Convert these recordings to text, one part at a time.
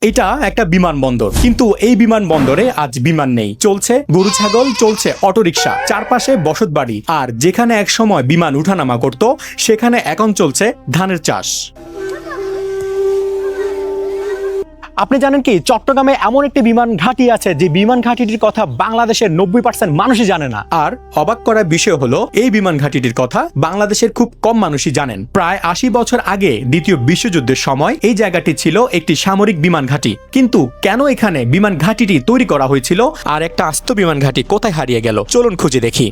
এটা একটা বিমানবন্দর, কিন্তু এই বিমানবন্দরে আজ বিমান নেই। চলছে গরু ছাগল, চলছে অটোরিকশা, চারপাশে বসতবাড়ি, আর যেখানে একসময় বিমান উঠানামা করত সেখানে এখন চলছে ধানের চাষ। আপনি জানেন কি, চট্টগ্রামে এমন একটি বিমান ঘাঁটি আছে যে বিমান ঘাঁটিটির কথা বাংলাদেশের 90% মানুষই জানে না। আর অবাক করার বিষয় হলো, এই বিমান ঘাঁটিটির কথা বাংলাদেশের খুব কম মানুষই জানেন। প্রায় 80 বছর আগে দ্বিতীয় বিশ্বযুদ্ধের সময় এই জায়গাটি ছিল একটি সামরিক বিমান ঘাঁটি। কিন্তু কেন এখানে বিমান ঘাঁটিটি তৈরি করা হয়েছিল আর একটা আস্ত বিমান ঘাঁটি কোথায় হারিয়ে গেল, চলুন খুঁজে দেখি।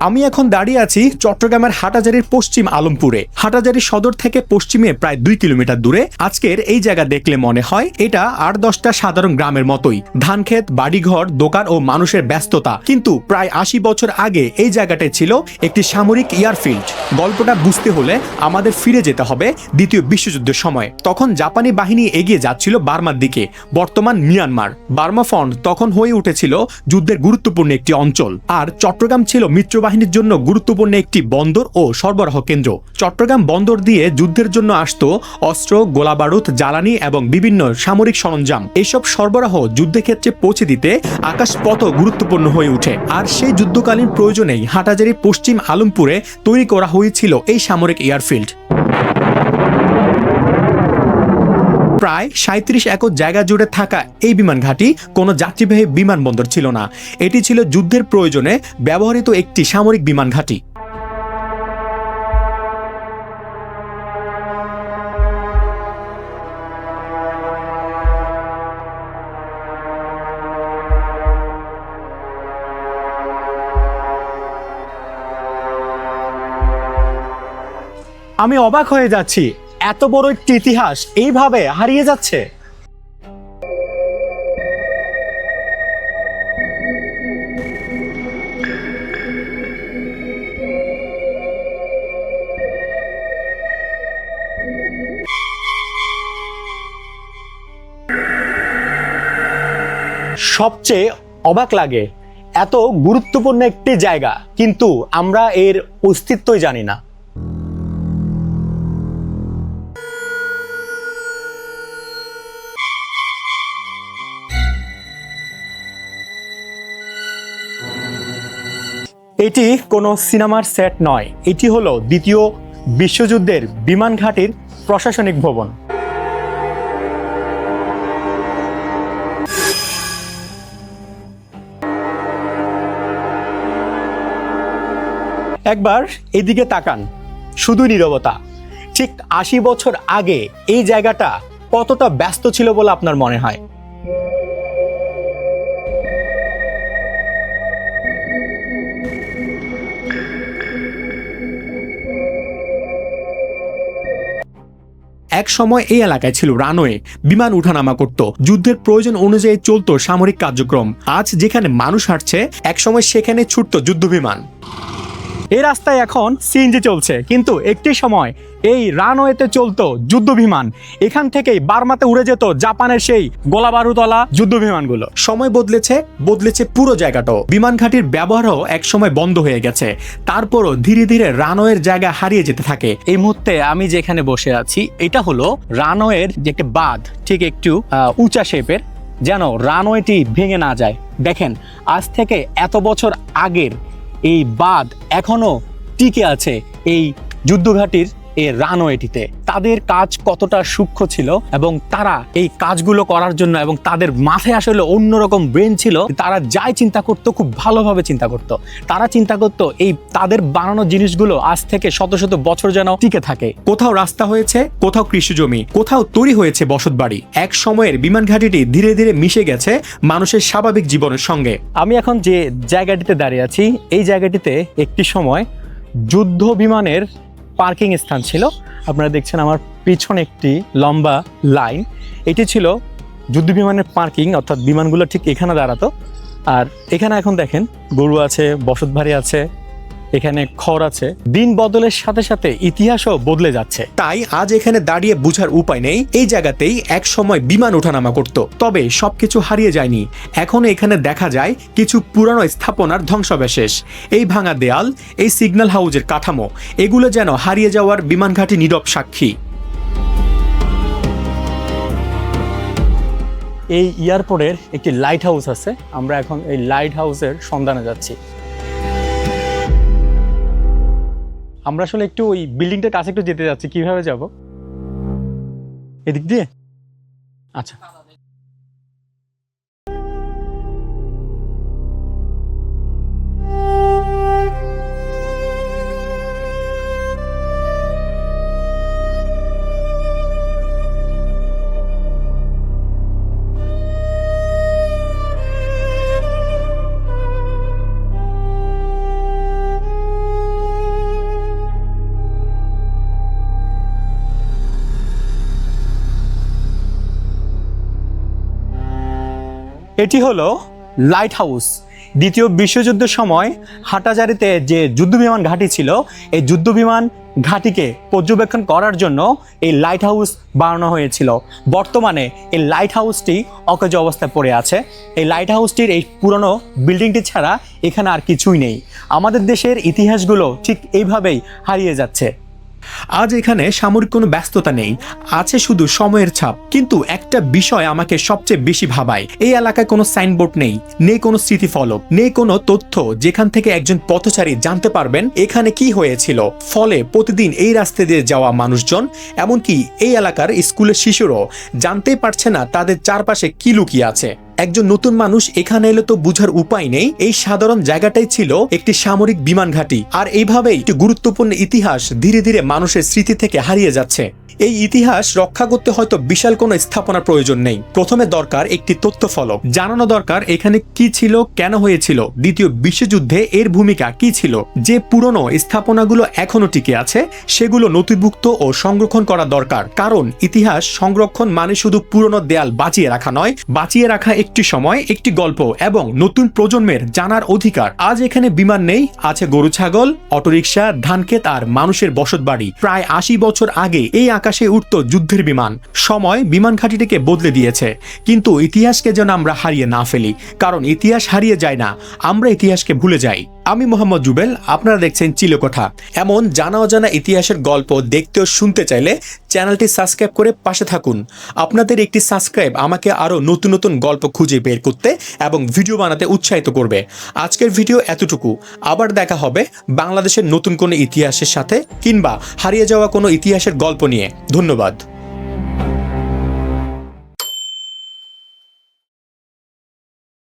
আমি এখন দাঁড়িয়ে আছি চট্টগ্রামের হাটহাজারীর পশ্চিম আলমপুরে। হাটহাজারী সদর থেকে পশ্চিমে প্রায় 2 কিলোমিটার দূরে। আজকের এই জায়গা দেখলে মনে হয় এটা 8-10টা সাধারণ গ্রামের মতোই, ধানক্ষেত, বাড়িঘর, দোকান ও মানুষের ব্যস্ততা। কিন্তু প্রায় 80 বছর আগে এই জায়গাটায় ছিল একটি সামরিক এয়ারফিল্ড। গল্পটা বুঝতে হলে আমাদের ফিরে যেতে হবে দ্বিতীয় বিশ্বযুদ্ধের সময়। তখন জাপানি বাহিনী এগিয়ে যাচ্ছিল বার্মার দিকে, বর্তমান মিয়ানমার। বার্মা ফ্রন্ট তখন হয়ে উঠেছিল যুদ্ধের গুরুত্বপূর্ণ একটি অঞ্চল, আর চট্টগ্রাম ছিল মিত্র বাহিনীর জন্য গুরুত্বপূর্ণ একটি বন্দর ও সরবরাহ কেন্দ্র। চট্টগ্রাম বন্দর দিয়ে যুদ্ধের জন্য আসতো অস্ত্র, গোলাবারুদ, জ্বালানি এবং বিভিন্ন সামরিক সরঞ্জাম। এসব সরবরাহ যুদ্ধক্ষেত্রে পৌঁছে দিতে আকাশপথও গুরুত্বপূর্ণ হয়ে ওঠে। আর সেই যুদ্ধকালীন প্রয়োজনেই হাটহাজারী পশ্চিম আলমপুরে তৈরি করা হয়েছিল এই সামরিক এয়ারফিল্ড। প্রায় 37 একর জায়গা জুড়ে থাকা এই বিমান ঘাঁটি কোনো যাত্রীবাহী বিমানবন্দর ছিল না। এটি ছিল যুদ্ধের প্রয়োজনে ব্যবহৃত একটি সামরিক বিমান ঘাঁটি। আমি অবাক হয়ে যাচ্ছি, এত বড় একটি ইতিহাস এইভাবে হারিয়ে যাচ্ছে। সবচেয়ে অবাক লাগে, এত গুরুত্বপূর্ণ একটি জায়গা কিন্তু আমরা এর অস্তিত্বই জানি না। এটি কোনো সিনেমার সেট নয়, এটি হলো দ্বিতীয় বিশ্বযুদ্ধের বিমান ঘাঁটির প্রশাসনিক ভবন। একবার এদিকে তাকান, শুধু নীরবতা। ঠিক 80 বছর আগে এই জায়গাটা কতটা ব্যস্ত ছিল বলে আপনার মনে হয়? এক সময় এই এলাকায় ছিল রানওয়ে, বিমান উঠানামা করত, যুদ্ধের প্রয়োজন অনুযায়ী চলতো সামরিক কার্যক্রম। আজ যেখানে মানুষ হাঁটছে, এক সময় সেখানে ছুটতো যুদ্ধ বিমান। এই রাস্তায় এখন সিএনজি চলছে, কিন্তু একটি সময় এই রানওয়েতে চলতো যুদ্ধ বিমান। এখান থেকেই বার্মাতে উড়ে যেত জাপানের সেই গোলাবারুদওয়ালা যুদ্ধ বিমানগুলো। সময় বদলেছে পুরো জায়গাটাও। বিমান ঘাঁটির ব্যবহারও এক সময় বন্ধ হয়ে গেছে, তারপরও ধীরে ধীরে রানওয়ের জায়গা হারিয়ে যেতে থাকে। এই মুহূর্তে আমি যেখানে বসে আছি, এটা হলো রানওয়ের যে একটা বাঁধ, ঠিক একটু উঁচা শেপের, যেন রানওয়েটি ভেঙে না যায়। দেখেন, আজ থেকে এত বছর আগের এই বাঁধ এখনো টিকে আছে এই যুদ্ধঘাটির এই রানওয়েটিতে। তাদের কাজ কতটা সূক্ষ্ম ছিল এবং তারা এই কাজগুলো করার জন্য, এবং তাদের মাথায় আসলে অন্যরকম ব্রেন ছিল। তারা যাই চিন্তা করতো খুব ভালোভাবে চিন্তা করতো। তারা চিন্তা করতো এই তাদের বানানো জিনিসগুলো আজ থেকে শত শত বছর যেন টিকে থাকে। কোথাও রাস্তা হয়েছে, কোথাও কৃষি জমি, কোথাও তৈরি হয়েছে বসতবাড়ি। এক সময়ের বিমান ঘাঁটিটি ধীরে ধীরে মিশে গেছে মানুষের স্বাভাবিক জীবনের সঙ্গে। আমি এখন যে জায়গাটিতে দাঁড়িয়ে আছি, এই জায়গাটিতে একটি সময় যুদ্ধ বিমানের পার্কিং স্থান ছিল। আপনারা দেখছেন আমার পিছনে একটি লম্বা লাইন, এটি ছিল যুদ্ধ বিমানের পার্কিং, অর্থাৎ বিমানগুলো ঠিক এখানে দাঁড়াতো। আর এখানে এখন দেখেন গরু আছে, বসতবাড়ি আছে, এখানে খড় আছে। দিন বদলের সাথে সাথে ইতিহাসও বদলে যাচ্ছে। তাই আজ এখানে দাঁড়িয়ে বুঝার উপায় নেই এই জায়গাতেই এক সময় বিমান ওঠানামা করত। তবে সবকিছু হারিয়ে যায়নি, এখনো এখানে দেখা যায় কিছু পুরানো স্থাপনার ধ্বংসাবশেষ। এই ভাঙা দেয়াল, এই সিগন্যাল হাউজের কাঠামো, এগুলো যেন হারিয়ে যাওয়ার বিমানঘাটি নীরব সাক্ষী। এই এয়ারপোর্টের একটি লাইট হাউস আছে, আমরা এখন এই লাইট হাউসের সন্ধানে যাচ্ছি। আমরা আসলে একটু ওই বিল্ডিংটার কাছে একটু যেতে যাচ্ছি। কিভাবে যাব? এদিক দিয়ে? আচ্ছা। এটি হলো লাইট হাউস। দ্বিতীয় বিশ্বযুদ্ধের সময় হাটাজারিতে যে যুদ্ধবিমান ঘাঁটি ছিল, এই যুদ্ধবিমান ঘাঁটিকে পর্যবেক্ষণ করার জন্য এই লাইট হাউস বানানো হয়েছিল। বর্তমানে এই লাইট হাউসটি অকেজো অবস্থায় পড়ে আছে। এই লাইট হাউসটির এই পুরনো বিল্ডিংটি ছাড়া এখানে আর কিছুই নেই। আমাদের দেশের ইতিহাসগুলো ঠিক এইভাবেই হারিয়ে যাচ্ছে। আজ এখানে সামরিক কোনো ব্যস্ততা নেই, আছে শুধু সময়ের ছাপ। কিন্তু একটা বিষয় আমাকে সবচেয়ে বেশি ভাবায়, এই এলাকায় কোনো সাইনবোর্ড নেই, নেই কোনো স্মৃতিফলক, নেই কোনো তথ্য যেখান থেকে একজন পথচারী জানতে পারবেন এখানে কি হয়েছিল। ফলে প্রতিদিন এই রাস্তা দিয়ে যাওয়া মানুষজন, এমনকি এই এলাকার স্কুলের শিশুরাও জানতেই পারছে না তাদের চারপাশে কি লুকিয়ে আছে। একজন নতুন মানুষ এখানে এলে তো বুঝার উপায় নেই এই সাধারণ জায়গাটাই ছিল একটি সামরিক বিমান ঘাঁটি। আর এইভাবেই একটি গুরুত্বপূর্ণ ইতিহাস ধীরে ধীরে মানুষের স্মৃতি থেকে হারিয়ে যাচ্ছে। এই ইতিহাস রক্ষা করতে হয়তো বিশাল কোনো স্থাপনার প্রয়োজন নেই। প্রথমে দরকার একটি তথ্য ফলক, জানানো দরকার এখানে কি ছিল, কেন হয়েছিল, দ্বিতীয় বিশ্বযুদ্ধে এর ভূমিকা কি ছিল। যে পুরনো স্থাপনাগুলো এখনো টিকে আছে সেগুলো নথিভুক্ত ও সংরক্ষণ করা দরকার। কারণ ইতিহাস সংরক্ষণ মানে শুধু পুরনো দেয়াল বাঁচিয়ে রাখা নয়, বাঁচিয়ে রাখা একটি সময়, একটি গল্প এবং নতুন প্রজন্মের জানার অধিকার। আজ এখানে বিমান নেই, আছে গরু ছাগল, অটোরিকশা, ধানক্ষেত আর মানুষের বসতবাড়ি। প্রায় ৮০ বছর আগে এই আকাশে উঠত যুদ্ধের বিমান। সময় বিমান ঘাঁটিটিকে বদলে দিয়েছে, কিন্তু ইতিহাসকে যেন আমরা হারিয়ে না ফেলি। কারণ ইতিহাস হারিয়ে যায় না, আমরা ইতিহাসকে ভুলে যাই। আমি মোহাম্মদ জুবেল, আপনারা দেখছেন চিলেকোঠা। এমন জানা অজানা ইতিহাসের গল্প দেখতে ও শুনতে চাইলে চ্যানেলটি সাবস্ক্রাইব করে পাশে থাকুন। আপনাদের একটি সাবস্ক্রাইব আমাকে আরও নতুন নতুন গল্প খুঁজে বের করতে এবং ভিডিও বানাতে উৎসাহিত করবে। আজকের ভিডিও এতটুকু। আবার দেখা হবে বাংলাদেশের নতুন কোনো ইতিহাসের সাথে, কিংবা হারিয়ে যাওয়া কোনো ইতিহাসের গল্প নিয়ে। ধন্যবাদ।